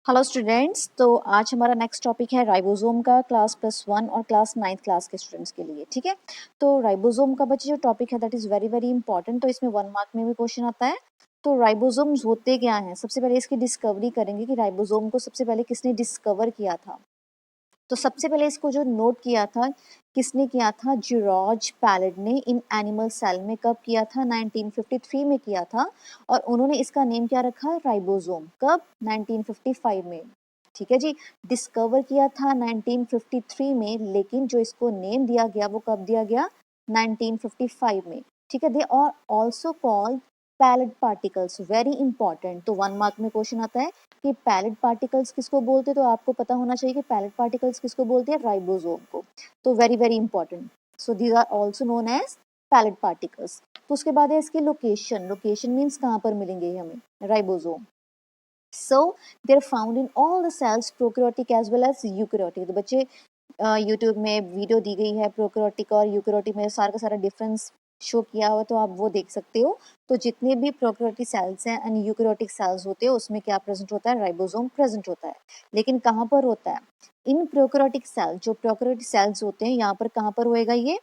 Hello students, तो आज हमारा नेक्स्ट टॉपिक है राइबोसोम का क्लास +1 और क्लास 9th क्लास के स्टूडेंट्स के लिए। ठीक है, तो राइबोसोम का बच्चे जो टॉपिक है that is very very important. तो इसमें 1 मार्क में भी क्वेश्चन आता है। तो राइबोसोम्स होते क्या हैं, सबसे पहले इसकी डिस्कवरी करेंगे कि राइबोसोम को सबसे पहले किसने डिस्कवर किया था। तो सबसे पहले इसको जो नोट किया था, किसने किया था, जॉर्ज पैलेट ने इन एनिमल सेल में। कब किया था? 1953 में किया था। और उन्होंने इसका नेम क्या रखा? राइबोसोम। कब? 1955 में। ठीक है जी, डिस्कवर किया था 1953 में, लेकिन जो इसको नेम दिया गया वो कब दिया गया? 1955 में। ठीक है, they are also called palade particles, very important. तो 1 मार्क में क्वेश्चन आता है कि पैलेट पार्टिकल्स किसको बोलते हैं, तो आपको पता होना चाहिए कि पैलेट पार्टिकल्स किसको बोलते हैं, राइबोसोम को। तो very very important. So these are also known as palade particles. तो उसके बाद है इसकी लोकेशन। लोकेशन मीन्स कहाँ पर मिलेंगे हमें ribosome. So they are found in all the cells, prokaryotic as well as eukaryotic. तो बच्चे यूट्यूब में वीडियो दी गई है प्रोकैरियोटिक और यूकैरियोटिक में, सारा का सारा डिफरेंस शो किया हुआ, तो आप वो देख सकते हो। तो जितने भी प्रोकैरियोटिक सेल्स हैं एंड यूकैरियोटिक सेल्स होते हैं उसमें क्या प्रेजेंट होता है? राइबोसोम प्रेजेंट होता है। लेकिन कहाँ पर होता है? इन प्रोकैरियोटिक सेल, जो प्रोकैरियोटिक सेल्स होते हैं यहाँ पर कहाँ पर होएगा ये?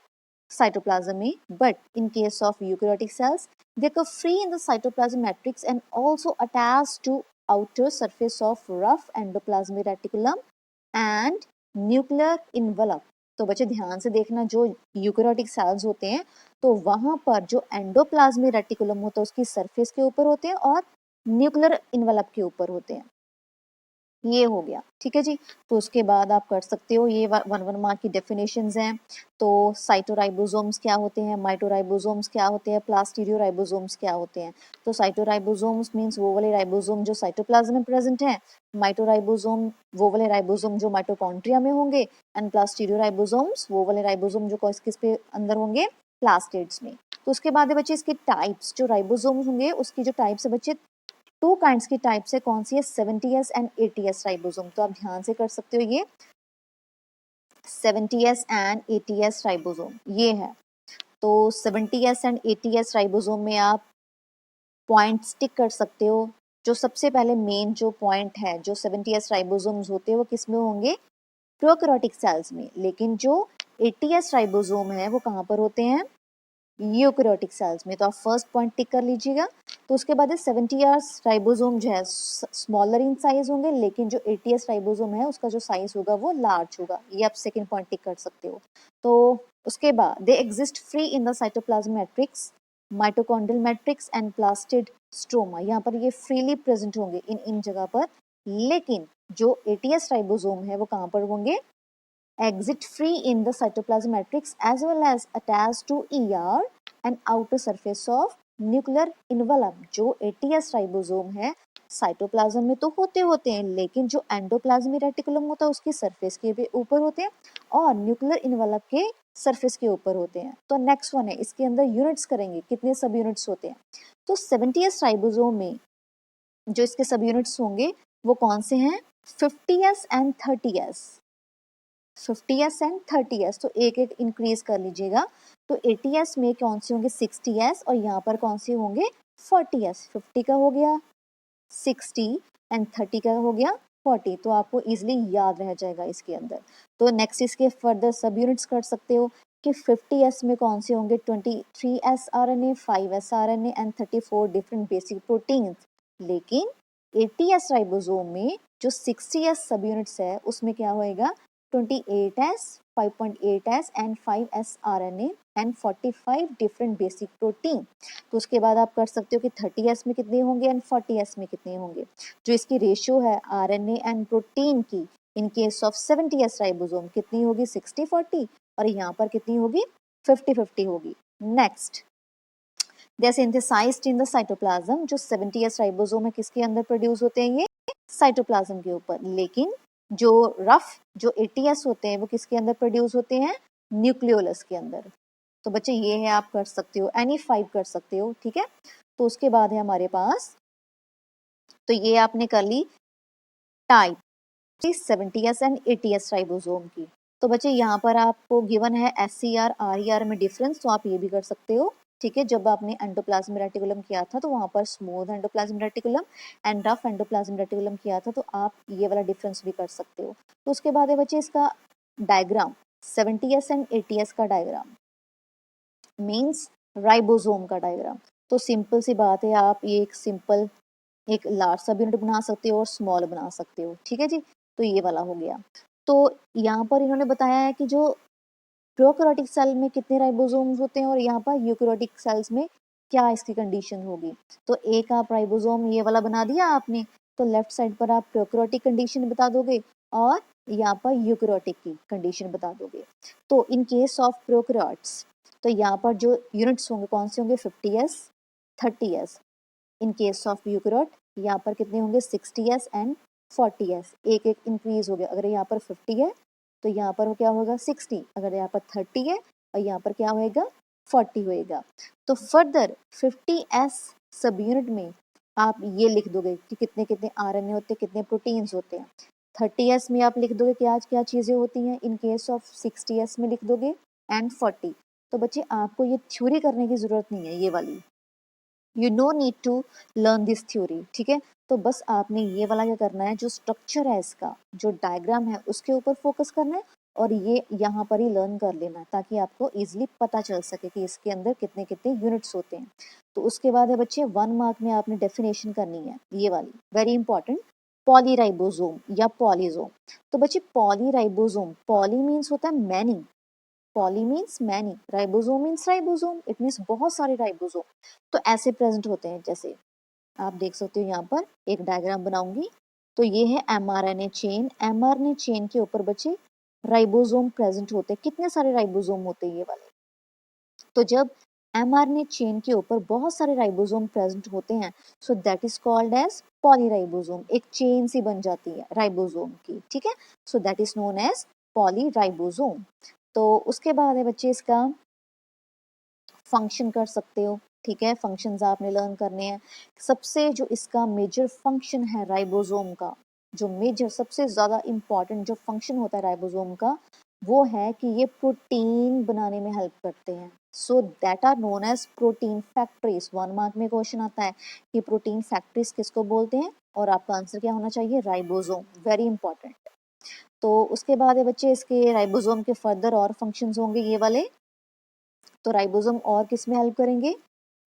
साइटोप्लाज्म में। But in case of eukaryotic cells they occur free in the cytoplasm matrix and also attached to outer surface of rough endoplasmic reticulum and nuclear envelope. तो बच्चे ध्यान से देखना, जो यूकैरियोटिक सेल्स होते हैं तो वहां पर जो एंडोप्लाज्मिक रेटिकुलम होता है उसकी सरफेस के ऊपर होते हैं और न्यूक्लियर इन्वलप के ऊपर होते हैं। ये हो गया। ठीक है जी, तो उसके बाद आप कर सकते हो, ये 1 मार्क की डेफिनेशंस हैं। तो साइटोराइबोसोम्स क्या होते हैं, माइटोराइबोसोम्स क्या होते हैं, प्लास्टीरियोराइबोसोम्स क्या होते हैं। तो साइटोराइबोसोम्स मींस वो वाले राइबोसोम जो साइटोप्लाज्म में प्रेजेंट है। माइटोराइबोसोम वो वाले राइबोसोम जो माइटोकॉन्ड्रिया में होंगे। एंड प्लास्टीरियोराइबोसोम्स वो वाले राइबोसोम जो किस पे अंदर होंगे? प्लास्टिड्स में। तो उसके बाद है बच्चे इसके टाइप्स, जो राइबोसोम्स होंगे उसकी जो टाइप्स है बच्चे, 2 काइंड्स की टाइप्स है। कौन सी है? 70s and 80s ribosome. तो आप ध्यान से कर सकते हो, ये 70s एंड 80s राइबोसोम ये है। तो 70s एंड 80s राइबोसोम में आप पॉइंट स्टिक कर सकते हो। जो सबसे पहले मेन जो पॉइंट है, जो 70s राइबोसोम्स होते हैं वो किस में होंगे? प्रोकैरियोटिक सेल्स में। लेकिन जो 80s राइबोसोम है वो कहाँ पर होते हैं? यूकैरियोटिक सेल्स में। तो आप फर्स्ट पॉइंट टिक कर लीजिएगा। तो उसके बाद 70s राइबोसोम जो है स्मॉलर इन साइज होंगे, लेकिन जो 80s राइबोसोम है उसका जो साइज होगा वो लार्ज होगा। ये आप सेकंड पॉइंट टिक कर सकते हो। तो उसके बाद they exist free in the cytoplasm matrix, mitochondrial matrix and plastid stroma. यहाँ पर ये फ्रीली प्रेजेंट होंगे इन इन जगह पर। लेकिन जो 80s राइबोसोम है वो कहाँ पर होंगे? exit free in the cytoplasm matrix as well as attached to ER and outer surface of nuclear envelope। जो 80s राइबोसोम है साइटोप्लाज्म में तो होते हैं, लेकिन जो एंडोप्लाज्मिक रेटिकुलम होता है उसकी सरफेस के भी ऊपर होते हैं और न्यूक्लियर इन्वेलप के सरफेस के ऊपर होते हैं। तो नेक्स्ट वन है, इसके अंदर यूनिट्स करेंगे, कितने सब यूनिट्स होते हैं। तो 70s राइबोसोम में जो इसके सब यूनिट्स होंगे वो कौन से हैं? 50s and 30s। 50s and 30s, तो एक एक इंक्रीज कर लीजिएगा। तो 80s में कौन से होंगे? 60s। और यहाँ पर कौन से होंगे? 40s। 50 का हो गया 60 एंड 30 का हो गया 40। तो आपको इजिली याद रह जाएगा इसके अंदर। तो नेक्स्ट इसके फर्दर सब यूनिट्स कर सकते हो कि 50s में कौन से होंगे? 23 sRNA, 5 sRNA and 34 different basic proteins. लेकिन 80s राइबोसोम में जो 60s सब यूनिट्स है उसमें क्या होएगा? 28s, 5.8s and 5 sRNA and 45 different basic protein. तो उसके बाद आप कर सकते हो कि 30s में कितने होंगे एंड 40s में कितने होंगे। जो इसकी रेशियो है RNA एंड प्रोटीन की in case of 70s ribosome कितनी होगी? 60-40। और यहाँ पर कितनी होगी? 50-50 होगी। Next, they are synthesised in the cytoplasm. जो 70s राइबोसोम है किसके अंदर प्रोड्यूस होते हैं? ये साइटोप्लाज्म के ऊपर। लेकिन जो रफ जो 80s होते हैं वो किसके अंदर प्रोड्यूस होते हैं? न्यूक्लियोलस के अंदर। तो बच्चे ये है, आप कर सकते हो, एनी 5 कर सकते हो। ठीक है, तो उसके बाद है हमारे पास, तो ये आपने कर ली type 70s and 80s ribosome की। तो बच्चे यहाँ पर आपको गिवन है SCR RER में डिफरेंस, तो आप ये भी कर सकते हो। ठीक है, जब आपने एंडोप्लाज्मिक रेटिकुलम किया था तो वहां पर smooth endoplasmic reticulum and rough endoplasmic reticulum किया था, तो आप ये वाला डिफरेंस भी कर सकते हो। तो उसके बाद है बच्चे इसका डायग्राम 70s एंड 80s का डायग्राम मीन्स राइबोसोम का डायग्राम। तो सिंपल सी बात है, आप ये एक सिंपल एक लार्ज सब यूनिट बना सकते हो और स्मॉल बना सकते हो, ठीक है जी। तो ये वाला हो गया। तो यहाँ पर इन्होंने बताया है कि जो प्रोकैरियोटिक सेल में कितने राइबोसोम्स होते हैं और यहाँ पर यूकैरियोटिक सेल्स में क्या इसकी कंडीशन होगी। तो एक आप राइबोसोम ये वाला बना दिया आपने, तो लेफ्ट साइड पर आप प्रोकैरियोटिक कंडीशन बता दोगे और यहाँ पर यूकैरियोटिक की कंडीशन बता दोगे। तो इन केस ऑफ प्रोकैरियोट्स, तो यहाँ पर जो यूनिट्स होंगे कौन से होंगे 50s 30s। In case of eukaryote यहाँ पर कितने होंगे 60s एंड 40s, एक एक इंक्रीज हो गया। अगर यहाँ पर 50 है तो यहाँ पर क्या होगा 60, अगर यहाँ पर 30 है और यहाँ पर क्या होएगा 40 होएगा। तो फर्दर 50s सब यूनिट में आप ये लिख दोगे कि कितने कितने आरएनए होते हैं, कितने प्रोटीन्स होते हैं। 30s में आप लिख दोगे क्या क्या चीज़ें होती हैं, इन केस ऑफ 60s में लिख दोगे एंड 40। तो बच्चे आपको ये थ्योरी करने की ज़रूरत नहीं है, ये वाली you no need to learn this theory, ठीक है। तो बस आपने ये वाला क्या करना है, जो स्ट्रक्चर है इसका, जो डायग्राम है उसके ऊपर फोकस करना है और ये यहाँ पर ही लर्न कर लेना है ताकि आपको इजीली पता चल सके कि इसके अंदर कितने कितने यूनिट्स होते हैं। तो उसके बाद है बच्चे 1 मार्क में आपने डेफिनेशन करनी है ये वाली, वेरी इंपॉर्टेंट, पॉलीराइबोसोम या पॉलीजोम। तो बच्चे पॉलीराइबोसोम, पॉली मीन्स होता है many, poly means many, ribosome means ribosome, it means बहुत सारे राइबोसोम। तो ऐसे प्रेजेंट होते हैं, जैसे आप देख सकते हो यहाँ पर एक डायग्राम बनाऊंगी। तो ये है एमआरएनए चेन, एमआरएनए चेन के ऊपर बच्चे राइबोसोम प्रेजेंट होते हैं। कितने सारे राइबोसोम होते हैं ये वाले। तो जब एमआरएनए चेन के ऊपर बहुत सारे राइबोसोम प्रेजेंट होते हैं, so that is called as polyribosome, एक चेन सी बन जाती है राइबोसोम की, ठीक है। So that is known as polyribosome. तो उसके बाद है बच्चे इसका फंक्शन कर सकते हो, ठीक है। फंक्शंस आपने लर्न करने हैं। सबसे जो इसका मेजर फंक्शन है राइबोसोम का, जो मेजर सबसे ज़्यादा इम्पॉर्टेंट जो फंक्शन होता है राइबोसोम का, वो है कि ये प्रोटीन बनाने में हेल्प करते हैं। So that are known as protein factories. 1 mark में क्वेश्चन आता है कि प्रोटीन फैक्ट्रीज किसको बोलते हैं, और आपका आंसर क्या होना चाहिए, राइबोसोम, वेरी इंपॉर्टेंट। तो उसके बाद है बच्चे इसके राइबोसोम के फर्दर और फंक्शंस होंगे ये वाले। तो राइबोसोम और किस में हेल्प करेंगे,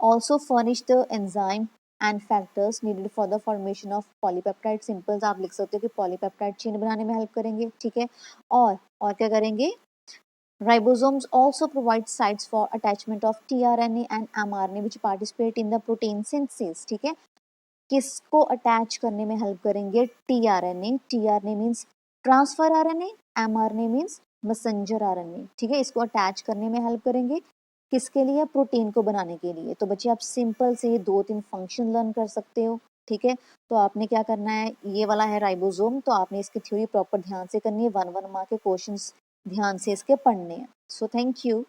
also furnish the enzyme and factors needed for the formation of polypeptide. Simple आप लिख सकते हो कि पॉलीपेप्टाइड चेन बनाने में हेल्प करेंगे, ठीक है। और क्या करेंगे, ribosomes also provide sites for attachment of tRNA and mRNA which participate in the protein synthesis, ठीक है। किसको अटैच करने में हेल्प करेंगे, tRNA, tRNA means transfer RNA, mRNA means messenger RNA, ठीक है। इसको अटैच करने में हेल्प करेंगे किसके लिए, प्रोटीन को बनाने के लिए। तो बच्चे आप सिंपल से 2-3 फंक्शन लर्न कर सकते हो, ठीक है। तो आपने क्या करना है, ये वाला है राइबोसोम, तो आपने इसकी थ्योरी प्रॉपर ध्यान से करनी है, 1-1 मार्क के क्वेश्चन ध्यान से इसके पढ़ने हैं। So thank you.